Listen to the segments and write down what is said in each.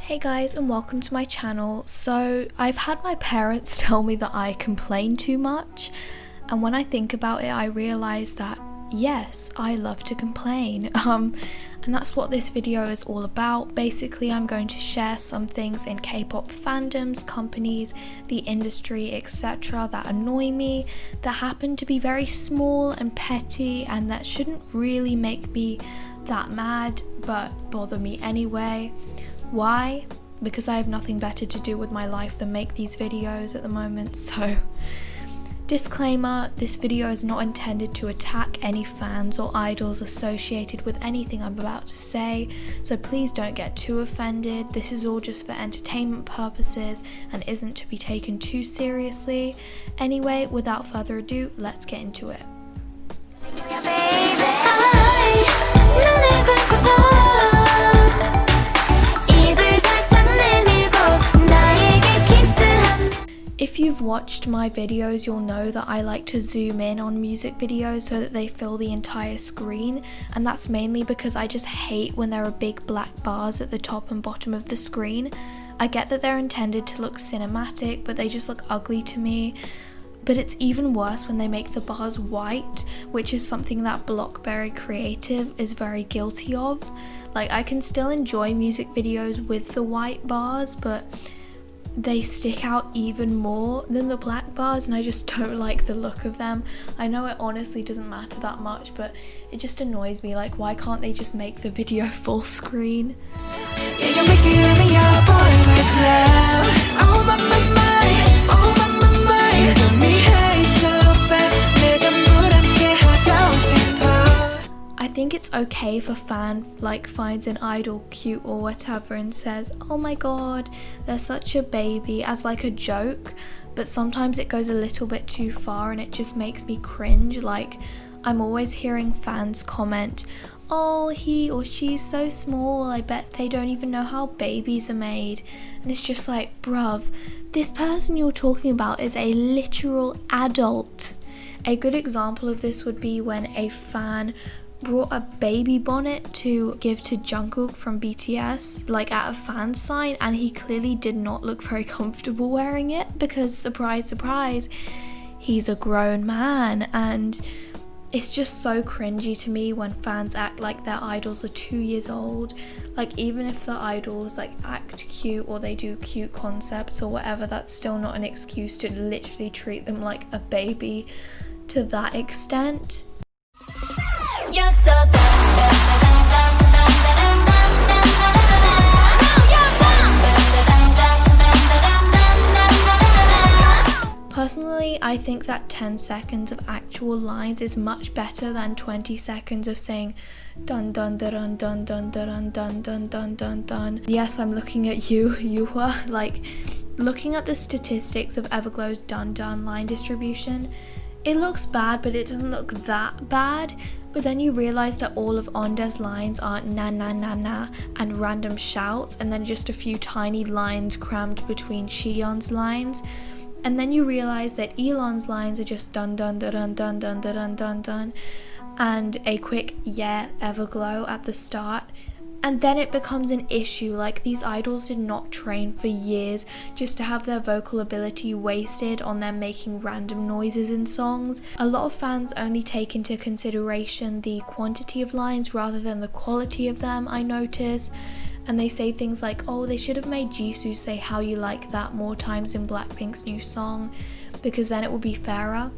Hey guys, and welcome to my channel. So I've had my parents tell me that I complain too much, and when I think about it I realise that yes, I love to complain. And that's what this video is all about. Basically, I'm going to share some things in K-pop fandoms, companies, the industry, etc. that annoy me, that happen to be very small and petty and that shouldn't really make me that mad but bother me anyway. Why? Because I have nothing better to do with my life than make these videos at the moment. So disclaimer, this video is not intended to attack any fans or idols associated with anything I'm about to say, so please don't get too offended. This is all just for entertainment purposes and isn't to be taken too seriously. Anyway, without further ado, let's get into it. If you've watched my videos, you'll know that I like to zoom in on music videos so that they fill the entire screen, and that's mainly because I just hate when there are big black bars at the top and bottom of the screen. I get that they're intended to look cinematic, but they just look ugly to me. But it's even worse when they make the bars white, which is something that Blockberry Creative is very guilty of. Like, I can still enjoy music videos with the white bars, but they stick out even more than the black bars, and I just don't like the look of them. I know it honestly doesn't matter that much, but it just annoys me. Like, why can't they just make the video full screen? I think it's okay if a fan finds an idol cute or whatever and says, oh my god, they're such a baby, as like a joke, but sometimes it goes a little bit too far and it just makes me cringe. Like, I'm always hearing fans comment, oh, he or she's so small, I bet they don't even know how babies are made. And it's just like, bruv, this person you're talking about is a literal adult. A good example of this would be when a fan brought a baby bonnet to give to Jungkook from BTS, like at a fan sign, and he clearly did not look very comfortable wearing it because, surprise surprise, he's a grown man. And it's just so cringy to me when fans act like their idols are 2 years old. Like, even if the idols act cute or they do cute concepts or whatever, that's still not an excuse to literally treat them like a baby to that extent. You're so Personally, I think that 10 seconds of actual lines is much better than 20 seconds of saying dun dun dun dun dun dun dun dun dun dun dun. Yes, I'm looking at you, Yuhua. Like, looking at the statistics of Everglow's dun dun line distribution, it looks bad, but it doesn't look that bad. But then you realise that all of Onda's lines are na na na na and random shouts, and then just a few tiny lines crammed between Shiyeon's lines. And then you realise that Elon's lines are just dun dun dun dun dun dun dun dun dun and a quick yeah Everglow at the start. And then it becomes an issue. Like, these idols did not train for years just to have their vocal ability wasted on them making random noises in songs. A lot of fans only take into consideration the quantity of lines rather than the quality of them, I notice. And they say things like, oh, they should have made Jisu say how you like that more times in Blackpink's new song, because then it would be fairer.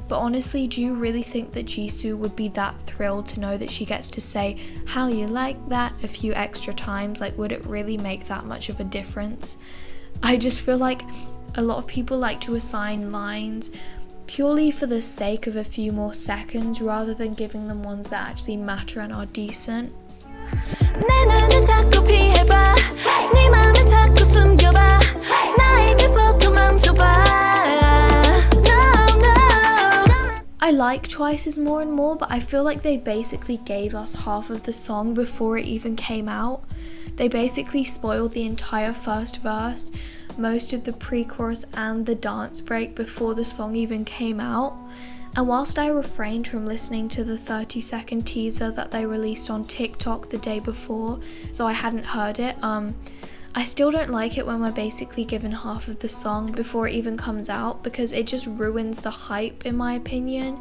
But honestly, do you really think that Jisu would be that thrilled to know that she gets to say how you like that a few extra times? Like, would it really make that much of a difference? I just feel like a lot of people like to assign lines purely for the sake of a few more seconds rather than giving them ones that actually matter and are decent. I like Twice Is More and More, but I feel like they basically gave us half of the song before it even came out. They basically spoiled the entire first verse, most of the pre-chorus and the dance break before the song even came out. And whilst I refrained from listening to the 30-second teaser that they released on TikTok the day before, so I hadn't heard it, I still don't like it when we're basically given half of the song before it even comes out, because it just ruins the hype in my opinion.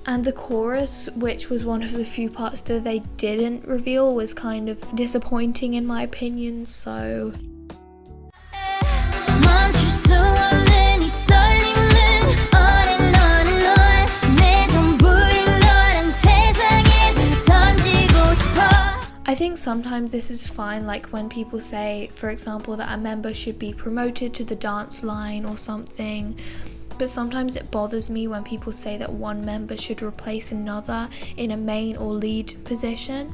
And the chorus, which was one of the few parts that they didn't reveal, was kind of disappointing in my opinion, so... I think sometimes this is fine, like when people say, for example, that a member should be promoted to the dance line or something. But sometimes it bothers me when people say that one member should replace another in a main or lead position.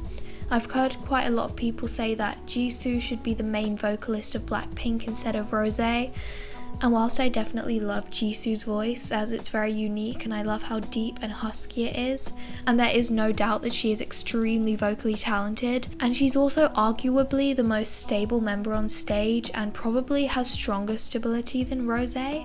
I've heard quite a lot of people say that Jisu should be the main vocalist of Blackpink instead of Rosé. And whilst I definitely love Jisu's voice, as it's very unique and I love how deep and husky it is, and there is no doubt that she is extremely vocally talented, and she's also arguably the most stable member on stage and probably has stronger stability than Rosé.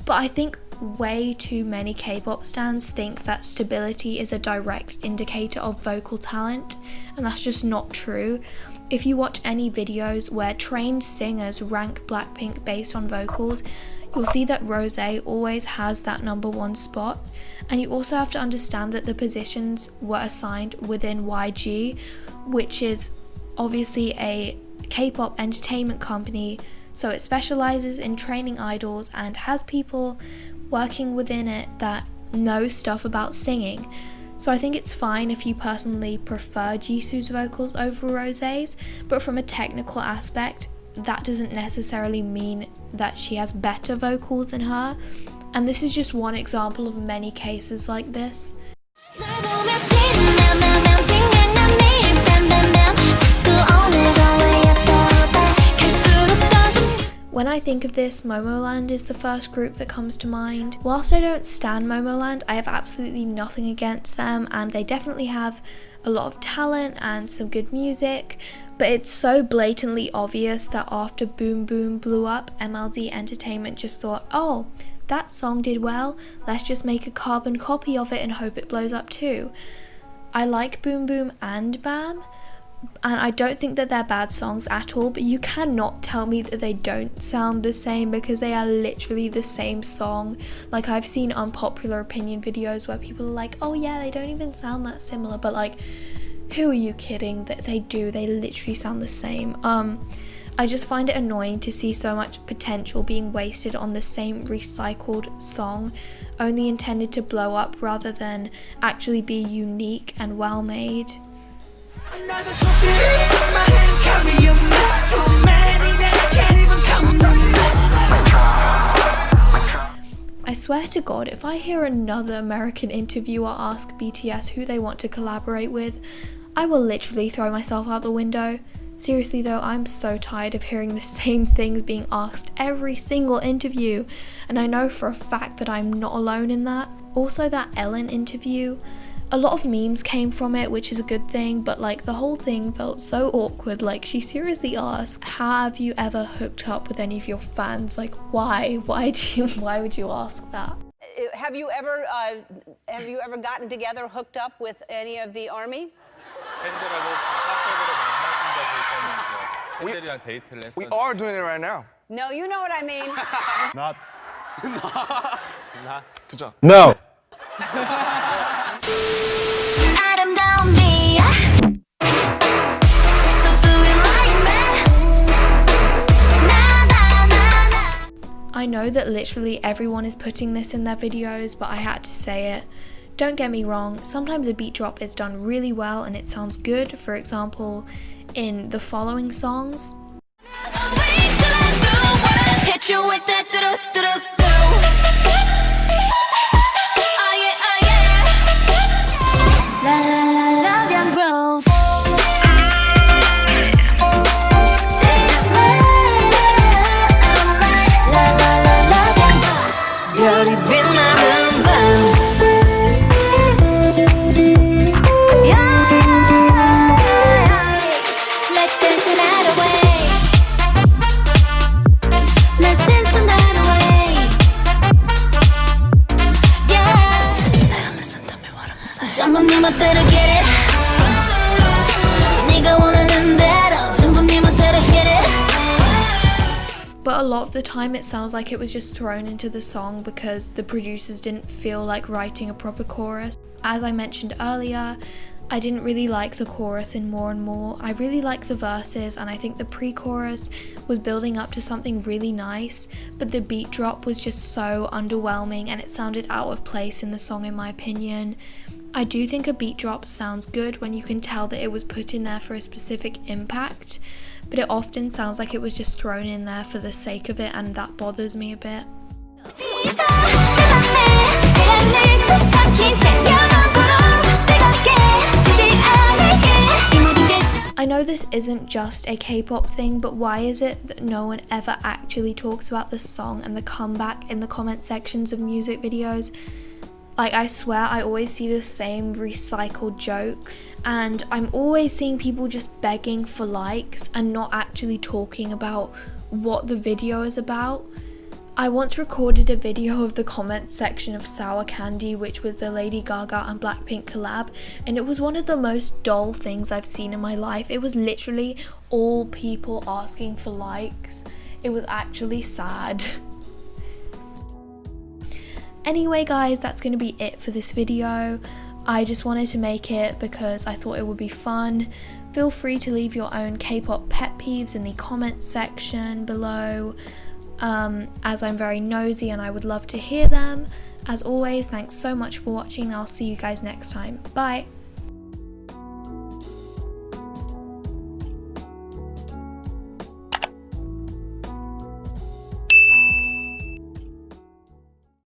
But I think way too many K-pop stans think that stability is a direct indicator of vocal talent, and that's just not true. If you watch any videos where trained singers rank Blackpink based on vocals, you'll see that Rosé always has that #1 spot. And you also have to understand that the positions were assigned within YG, which is obviously a K-pop entertainment company, so it specializes in training idols and has people working within it that know stuff about singing. So I think it's fine if you personally prefer Jisu's vocals over Rosé's, but from a technical aspect, that doesn't necessarily mean that she has better vocals than her. And this is just one example of many cases like this. When I think of this, Momoland is the first group that comes to mind. Whilst I don't stan Momoland, I have absolutely nothing against them, and they definitely have a lot of talent and some good music, but it's so blatantly obvious that after Boom Boom blew up, MLD Entertainment just thought, oh, that song did well, let's just make a carbon copy of it and hope it blows up too. I like Boom Boom and Bam, and I don't think that they're bad songs at all, but you cannot tell me that they don't sound the same, because they are literally the same song. Like, I've seen unpopular opinion videos where people are like, oh yeah, they don't even sound that similar, but like, who are you kidding? That they do, they literally sound the same. I just find it annoying to see so much potential being wasted on the same recycled song, only intended to blow up rather than actually be unique and well made. I swear to God, if I hear another American interviewer ask BTS who they want to collaborate with, I will literally throw myself out the window. Seriously though, I'm so tired of hearing the same things being asked every single interview, and I know for a fact that I'm not alone in that. Also, that Ellen interview, a lot of memes came from it, which is a good thing, but like the whole thing felt so awkward. Like, she seriously asked, have you ever hooked up with any of your fans? Like, why would you ask that? Have you ever gotten together, hooked up with any of the army? We are doing it right now. No, you know what I mean. Not. 그죠? No. I know that literally everyone is putting this in their videos, but I had to say it. Don't get me wrong, sometimes a beat drop is done really well and it sounds good, for example, in the following songs. a lot of the time it sounds like it was just thrown into the song because the producers didn't feel like writing a proper chorus. As I mentioned earlier, I didn't really like the chorus in More and More. I really like the verses, and I think the pre-chorus was building up to something really nice, but the beat drop was just so underwhelming and it sounded out of place in the song in my opinion. I do think a beat drop sounds good when you can tell that it was put in there for a specific impact, but it often sounds like it was just thrown in there for the sake of it, and that bothers me a bit. I know this isn't just a K-pop thing, but why is it that no one ever actually talks about the song and the comeback in the comment sections of music videos? Like, I swear I always see the same recycled jokes, and I'm always seeing people just begging for likes and not actually talking about what the video is about. I once recorded a video of the comment section of Sour Candy, which was the Lady Gaga and Blackpink collab, and it was one of the most dull things I've seen in my life. It was literally all people asking for likes. It was actually sad. Anyway guys, that's going to be it for this video. I just wanted to make it because I thought it would be fun. Feel free to leave your own K-pop pet peeves in the comments section below, as I'm very nosy and I would love to hear them. As always, thanks so much for watching and I'll see you guys next time. Bye!